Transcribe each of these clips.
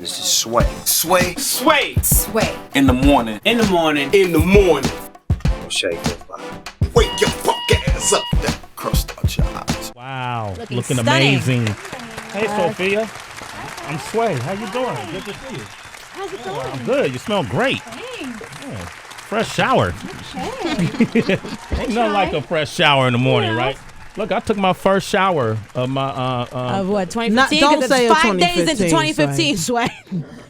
This is Sway. Sway. Sway. Sway. In the morning. In the morning. In the morning. Shake it, bye. Wake your punk ass up. That crust out your eyes. Wow. Looking amazing. Hey, Sophia. I'm Sway. How you doing? Good to see you. How's it going? I'm good. You smell great. Thanks. Yeah. Fresh shower. Okay. Ain't nothing like a fresh shower in the morning, Yeah. right? Look, I took my first shower of my Of what, 2015? don't Because say it's it's 5 days into 2015, 2015, Sway.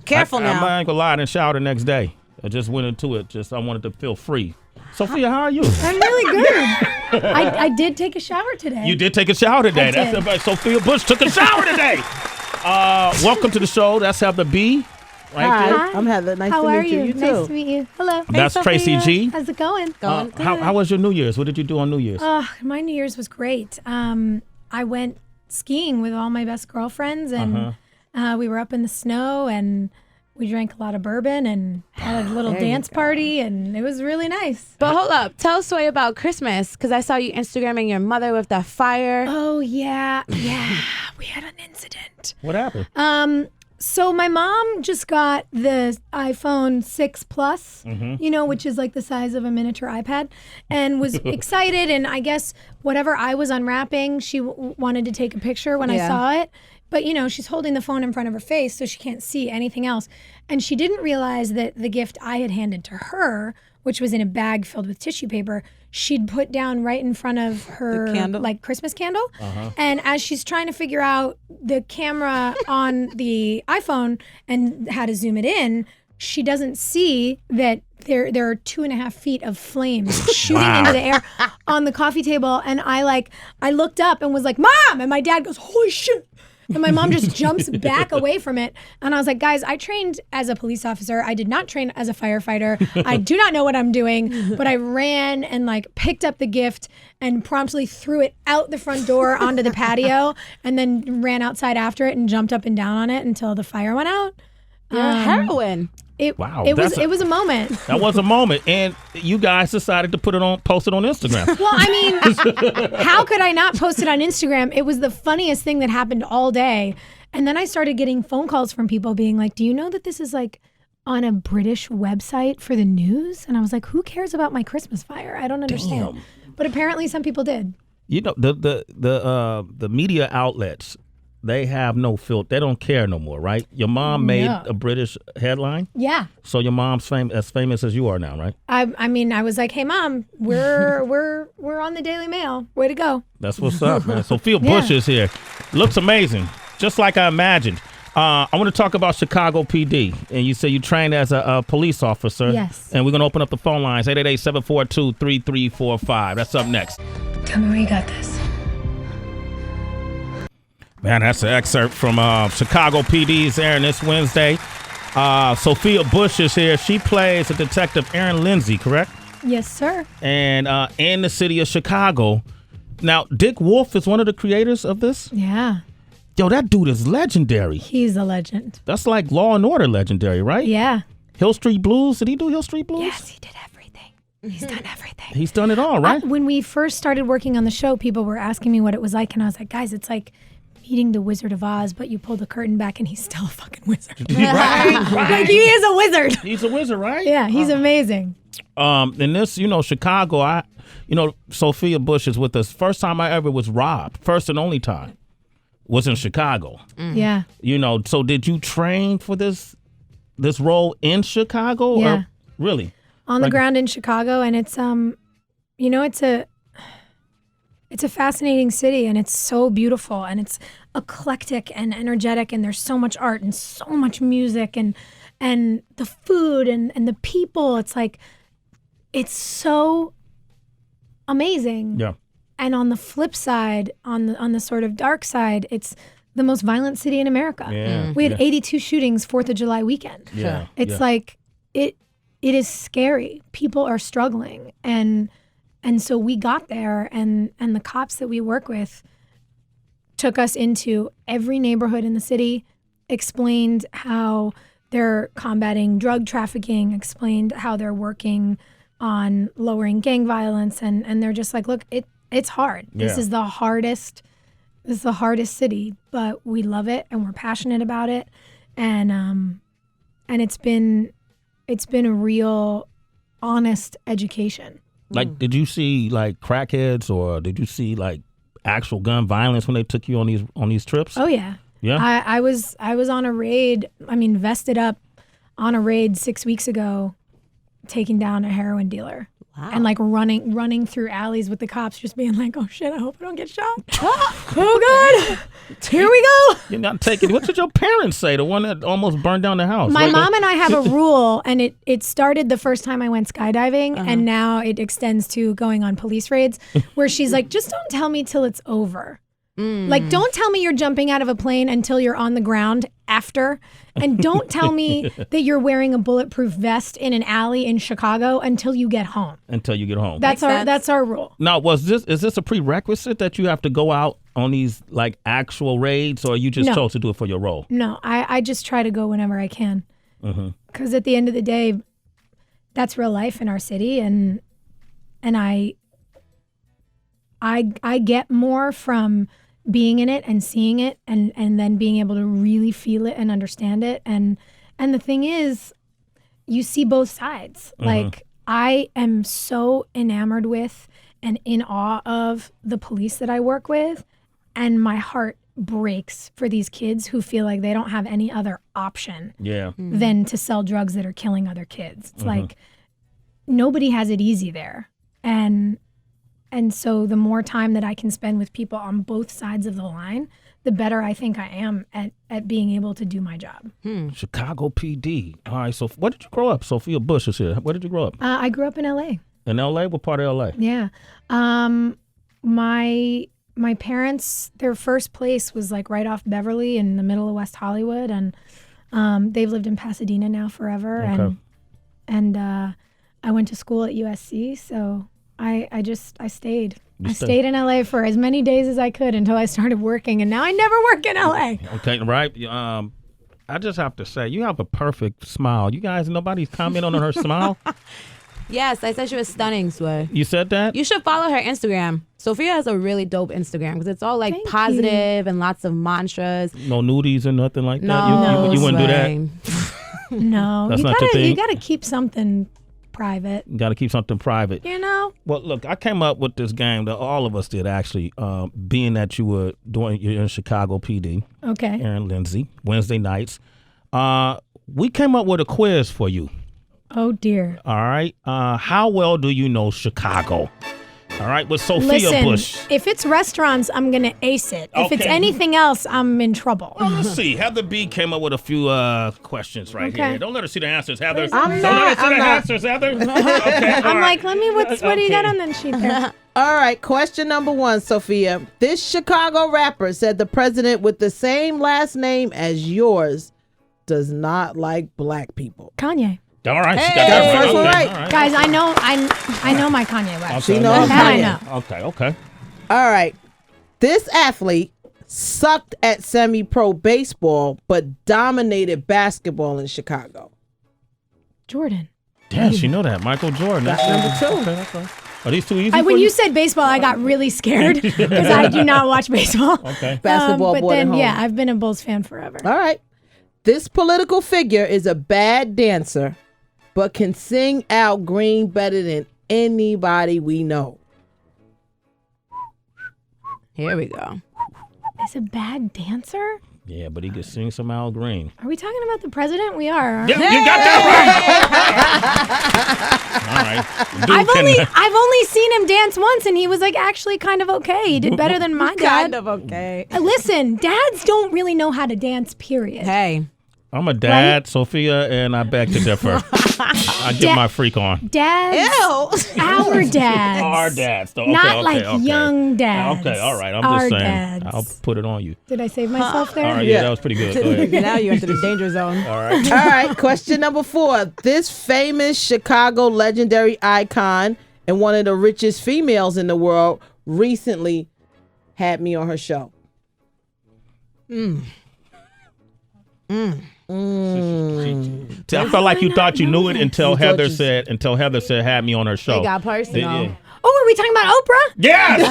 Careful now. I ain't gonna lie, I didn't shower the next day. I just went into it. I wanted to feel free. Sophia, how are you? I'm really good. I did take a shower today. You did take a shower today. I did. That's about Sophia Bush took a shower today. Welcome to the show. That's Heather B. Right Hi, there. I'm Heather. Nice How to are meet you. You Nice too. to meet you. Hello. That's Tracy G. How's it going? Going good. How was your New Year's? What did you do on New Year's? My New Year's was great. I went skiing with all my best girlfriends, and we were up in the snow, and we drank a lot of bourbon and had a little dance party, and it was really nice. But hold up. Tell Sway about Christmas, because I saw you Instagramming your mother with that fire. Oh, yeah. We had an incident. What happened? So my mom just got the iPhone 6 Plus, which is like the size of a miniature iPad, and was excited. And I guess whatever I was unwrapping, she wanted to take a picture when I saw it. But, she's holding the phone in front of her face, so she can't see anything else. And she didn't realize that the gift I had handed to her, which was in a bag filled with tissue paper, she'd put down right in front of her Christmas candle. And as she's trying to figure out the camera on the iPhone and how to zoom it in, she doesn't see that there are 2.5 feet of flames shooting into the air on the coffee table. And I looked up and was like, "Mom!" And my dad goes, "Holy shit." And my mom just jumps back away from it. And I was like, guys, I trained as a police officer. I did not train as a firefighter. I do not know what I'm doing. But I ran and picked up the gift and promptly threw it out the front door onto the patio, and then ran outside after it and jumped up and down on it until the fire went out. You're a heroine. Wow, it was a moment. That was a moment, and you guys decided to post it on Instagram. Well, I mean, how could I not post it on Instagram? It was the funniest thing that happened all day. And then I started getting phone calls from people being like, "Do you know that this is on a British website for the news?" And I was like, "Who cares about my Christmas fire? I don't understand." Damn. But apparently some people did. The media outlets, they have no filter. They don't care no more, right? Your mom made a British headline. Yeah. So your mom's as famous as you are now, right? I mean, I was like, "Hey, Mom, we're on the Daily Mail. Way to go." That's what's up, man. Sophia Bush is here. Looks amazing, just like I imagined. I want to talk about Chicago PD. And you say you trained as a police officer. Yes. And we're going to open up the phone lines, 888-742-3345. That's up next. Tell me where you got this. Man, that's an excerpt from Chicago PD's airing this Wednesday. Sophia Bush is here. She plays a detective, Aaron Lindsay, correct? Yes, sir. And in the city of Chicago. Now, Dick Wolf is one of the creators of this? Yeah. Yo, that dude is legendary. He's a legend. That's like Law and Order legendary, right? Yeah. Hill Street Blues. Did he do Hill Street Blues? Yes, he did everything. He's done everything. He's done it all, right? When we first started working on the show, people were asking me what it was like, and I was like, guys, it's like meeting the Wizard of Oz, but you pull the curtain back and he's still a fucking wizard. right. Like, he is a wizard. He's a wizard, right? Yeah, he's amazing. In this, Chicago, Sophia Bush is with us. First time I ever was robbed, first and only time, was in Chicago. Yeah. So did you train for this role in Chicago? Yeah. Or, really? On the ground in Chicago, and it's it's a fascinating city, and it's so beautiful, and it's eclectic and energetic, and there's so much art and so much music and the food and the people. It's like, it's so amazing. Yeah. And on the flip side, on the sort of dark side, it's the most violent city in America. Yeah, we had 82 shootings 4th of July weekend. Yeah. It's like, it is scary. People are struggling. And so we got there, and the cops that we work with took us into every neighborhood in the city, explained how they're combating drug trafficking, explained how they're working on lowering gang violence, and they're just like, look, it's hard. Yeah. This is the hardest city, but we love it and we're passionate about it. And and it's been a real honest education. Like, did you see like crackheads, or did you see like actual gun violence when they took you on these trips? Oh yeah. Yeah. I was on a raid. I mean, vested up on a raid 6 weeks ago, taking down a heroin dealer. Wow. And like running through alleys with the cops, just being like, "Oh shit! I hope I don't get shot." Oh god! Here we go. You're not taking. What did your parents say? The one that almost burned down the house. My Like, mom and I have a rule, and it started the first time I went skydiving, and now it extends to going on police raids, where she's like, "Just don't tell me till it's over. Like, don't tell me you're jumping out of a plane until you're on the ground after, and don't tell me that you're wearing a bulletproof vest in an alley in Chicago until you get home." until you get home. That's our rule. Now, is this a prerequisite that you have to go out on these like actual raids, or you just No. chose to do it for your role? No, I just try to go whenever I can, because at the end of the day, that's real life in our city, and I get more from being in it and seeing it, and then being able to really feel it and understand it, and the thing is, you see both sides. Like, I am so enamored with and in awe of the police that I work with, and my heart breaks for these kids who feel like they don't have any other option Yeah. than to sell drugs that are killing other kids. It's like nobody has it easy there. And so the more time that I can spend with people on both sides of the line, the better I think I am at being able to do my job. Chicago PD. All right. So, where did you grow up? Sophia Bush is here. Where did you grow up? I grew up in LA. In L.A. What part of L.A.? Yeah. My parents, their first place was like right off Beverly in the middle of West Hollywood, and they've lived in Pasadena now forever. Okay. And I went to school at USC, so I stayed. You I stayed. stayed in LA for as many days as I could until I started working, and now I never work in LA. Okay, right. I just have to say, you have a perfect smile. You guys, nobody's commenting on her smile. Yes, I said she was stunning, Sway. You said that? You should follow her Instagram. Sophia has a really dope Instagram because it's all like Thank positive and lots of mantras. No nudies or nothing like that? No, You wouldn't do that? Sway. No, That's you not your thing? you gotta keep something private. You got to keep something private. You know. Well, look, I came up with this game that all of us did, actually, being that you're in Chicago PD, Okay. Aaron Lindsay, Wednesday nights. We came up with a quiz for you. Oh dear. All right. How well do you know Chicago? All right, with Sophia Listen, Bush. if it's restaurants, I'm gonna ace it. If it's Okay. anything else, I'm in trouble. Well, let's see. Heather B came up with a few questions right Okay. here. Don't let her see the answers, Heather. I'm Don't not, let her see the answers, Heather. Okay, all I'm right. like, what do you got on that sheet there? All right, question number 1, Sophia. This Chicago rapper said the president with the same last name as yours does not like black people. Kanye. All right, she Hey, got that first one Okay, right. all right. Guys, I know my Kanye West. Okay, She knows That I Kanye. know. Okay. All right. This athlete sucked at semi-pro baseball but dominated basketball in Chicago. Jordan. Damn, she know that. Michael Jordan. That's number 2. Okay, that's right. Are these too easy When for you said baseball, I got really scared because I do not watch baseball. Okay. Basketball but boy at then, home. yeah, I've been a Bulls fan forever. All right. This political figure is a bad dancer but can sing Al Green better than anybody we know. Here we go. Is a bad dancer? Yeah, but he could sing some Al Green. Are we talking about the president? We are. Yeah, you got that right. All right. Dude I've only seen him dance once, and he was like actually kind of okay. He did better than my dad. Kind of okay. Listen, dads don't really know how to dance. Period. Hey. I'm a dad, Sophia, and I beg to differ. I get my freak on. Dads, our dads, Our dads, though. Okay, not okay, like okay. young dads. Okay, all right. I'm Our just saying. dads. I'll put it on you. Did I save myself there? All right, yeah, that was pretty good. Go ahead. Now you enter the danger zone. All right. All right, question number 4. This famous Chicago legendary icon and one of the richest females in the world recently had me on her show. See, I felt like you thought you knew it until Heather said had me on her show. They got personal. Yeah. Oh, are we talking about Oprah? Yes!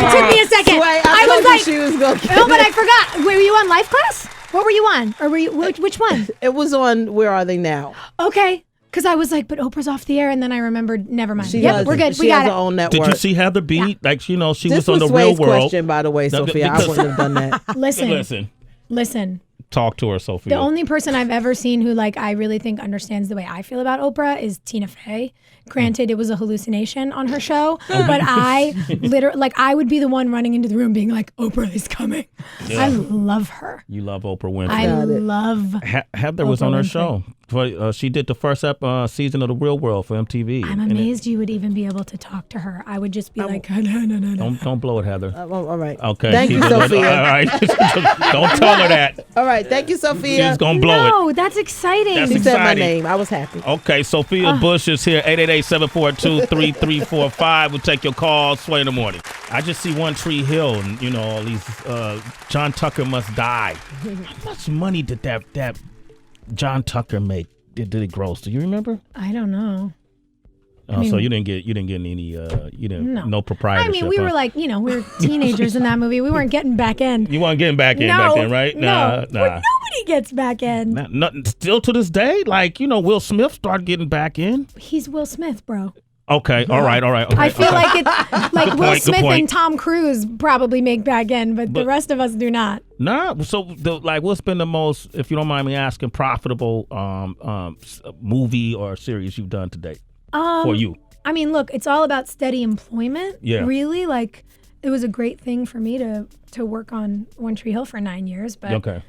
It took me a second. Sway, I told was you like, she was gonna get no, but I forgot. Were you on Life Class? What were you on? Or were you which one? It was on Where Are They Now? Okay. Because I was like, but Oprah's off the air, and then I remembered, never mind. She Yep, has, we're good. She We got has it. her own network. Did you see Heather B? Like, she this was on the was Real Sway's World. question, by the way, No, Sophia. I wouldn't have done that. Listen. Talk to her, Sophia. The only person I've ever seen who like I really think understands the way I feel about Oprah is Tina Fey. Granted, it was a hallucination on her show, but I literally like I would be the one running into the room being like, Oprah is coming. Yeah. I love her. You love Oprah Winfrey. I love Heather was on her Winfrey. show. She did the first season of The Real World for MTV. I'm amazed you would even be able to talk to her. I would just be like, no. Don't blow it, Heather. All right. Okay. Thank you, keep it- Sophia. All right. Don't tell her that. All right. Thank you, Sophia. She's gonna blow it. No, that's exciting. That's She said my exciting. name. I was happy. Okay, Sophia Bush is here. 888-742-3345. We'll take your calls. Sway in the morning. I just see One Tree Hill, and all these. John Tucker must die. How much money did that John Tucker make? Did it gross? Do you remember? I don't know. So you didn't get any no proprietorship. I mean, we were like, we were teenagers in that movie. We weren't getting back in. You weren't getting back in back then, right? No, Nah. nobody gets back in. Nothing. Still to this day, like Will Smith started getting back in. He's Will Smith, bro. Okay, all right. Okay, I feel like it's like Will point, good Smith point. and Tom Cruise probably make back in, but the rest of us do not. Nah. So what's been the most, if you don't mind me asking, profitable movie or series you've done to date for you? I mean, look, it's all about steady employment. Yeah. Really, like it was a great thing for me to work on One Tree Hill for 9 years. But Okay.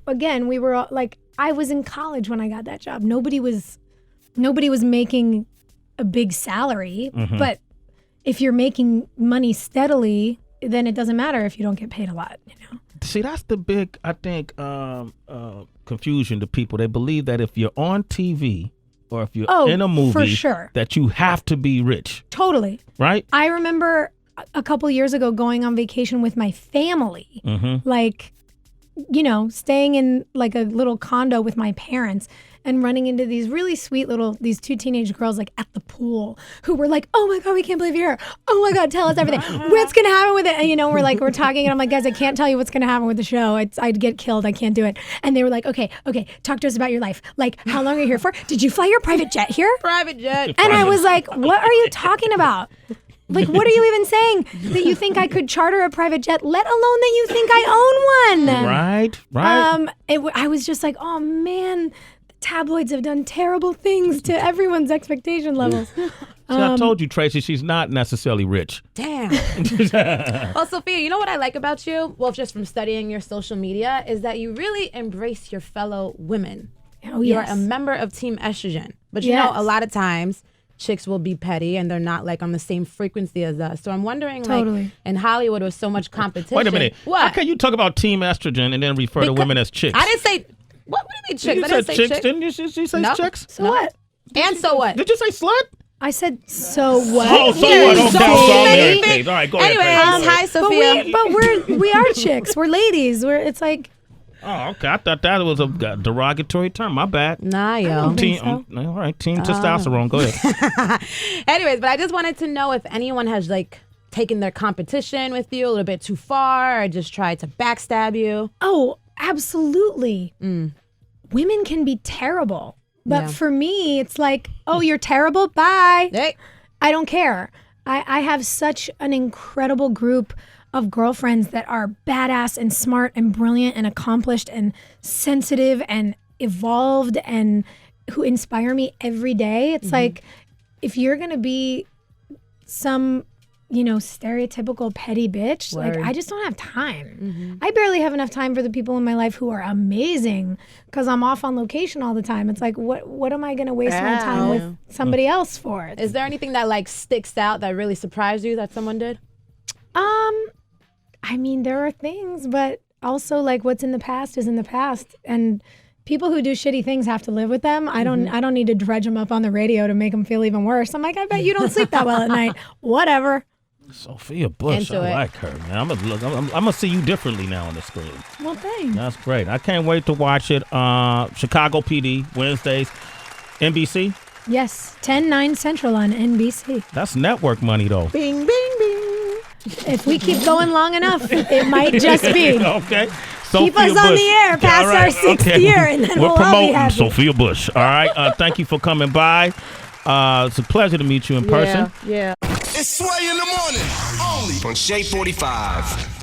Again, we were all, like, I was in college when I got that job. Nobody was making a big salary, but if you're making money steadily, then it doesn't matter if you don't get paid a lot. See, that's the big, I think, confusion to people. They believe that if you're on TV or if you're in a movie, for sure, that you have to be rich. Totally. Right? I remember a couple years ago going on vacation with my family, like, staying in like a little condo with my parents and running into these really sweet these two teenage girls like at the pool who were like, oh my God, we can't believe you're here. Oh my God, tell us everything. What's going to happen with it? And we're talking and I'm like, guys, I can't tell you what's going to happen with the show. I'd get killed. I can't do it. And they were like, okay, talk to us about your life. Like, how long are you here for? Did you fly your private jet here? Private jet. And I was like, what are you talking about? Like, what are you even saying? That you think I could charter a private jet, let alone that you think I own one? Right. I was just like, oh man, the tabloids have done terrible things to everyone's expectation levels. See, I told you, Tracy, she's not necessarily rich. Damn. Well, Sophia, you know what I like about you? Well, just from studying your social media, is that you really embrace your fellow women. Oh, You're yes. a member of Team Estrogen. But Yes. a lot of times chicks will be petty and they're not like on the same frequency as us. So I'm wondering, Totally. like, in Hollywood with so much competition. Wait a minute. What? How can you talk about Team Estrogen and then refer to women as chicks? I didn't say. What do you mean chicks? You I said didn't say chicks, chicks. didn't you? She say No. chicks? So what? And so what? Did you say slut? I said, so what? Oh, so Yeah, what? so Okay, many okay. All right, go ahead. Anyways, Tracy. hi, Sophia. But we are chicks. We're ladies. It's like, Oh, okay. I thought that was a derogatory term. My bad. Nah, yo. think Team, so. all right, team testosterone. Go ahead. Anyways, but I just wanted to know if anyone has like taken their competition with you a little bit too far or just tried to backstab you. oh, absolutely. Women can be terrible. But Yeah. for me, it's like, oh, you're terrible? Bye. Hey. I don't care. I have such an incredible group of girlfriends that are badass and smart and brilliant and accomplished and sensitive and evolved and who inspire me every day. It's like, if you're going to be some, stereotypical petty bitch, like, Word. I just don't have time. I barely have enough time for the people in my life who are amazing because I'm off on location all the time. It's like, what am I going to waste my time with somebody else for? Is there anything that like sticks out that really surprised you that someone did? I mean, there are things, but also like what's in the past is in the past, and people who do shitty things have to live with them. I don't need to dredge them up on the radio to make them feel even worse. I'm like, I bet you don't sleep that well at night. Whatever. Sophia Bush, Into I it. like her, man. I'm gonna see you differently now on the screen. Well, thanks. That's great. I can't wait to watch it. Chicago PD Wednesdays, NBC. Yes, 10/9 Central on NBC. That's network money, though. Bing, bing, bing. If we keep going long enough, it might just be. Okay. Keep us on the air past our sixth year, and then we're we'll all be promoting happy. Sophia Bush. All right. Thank you for coming by. It's a pleasure to meet you in person. Yeah. It's Sway in the morning. Only on Shade 45.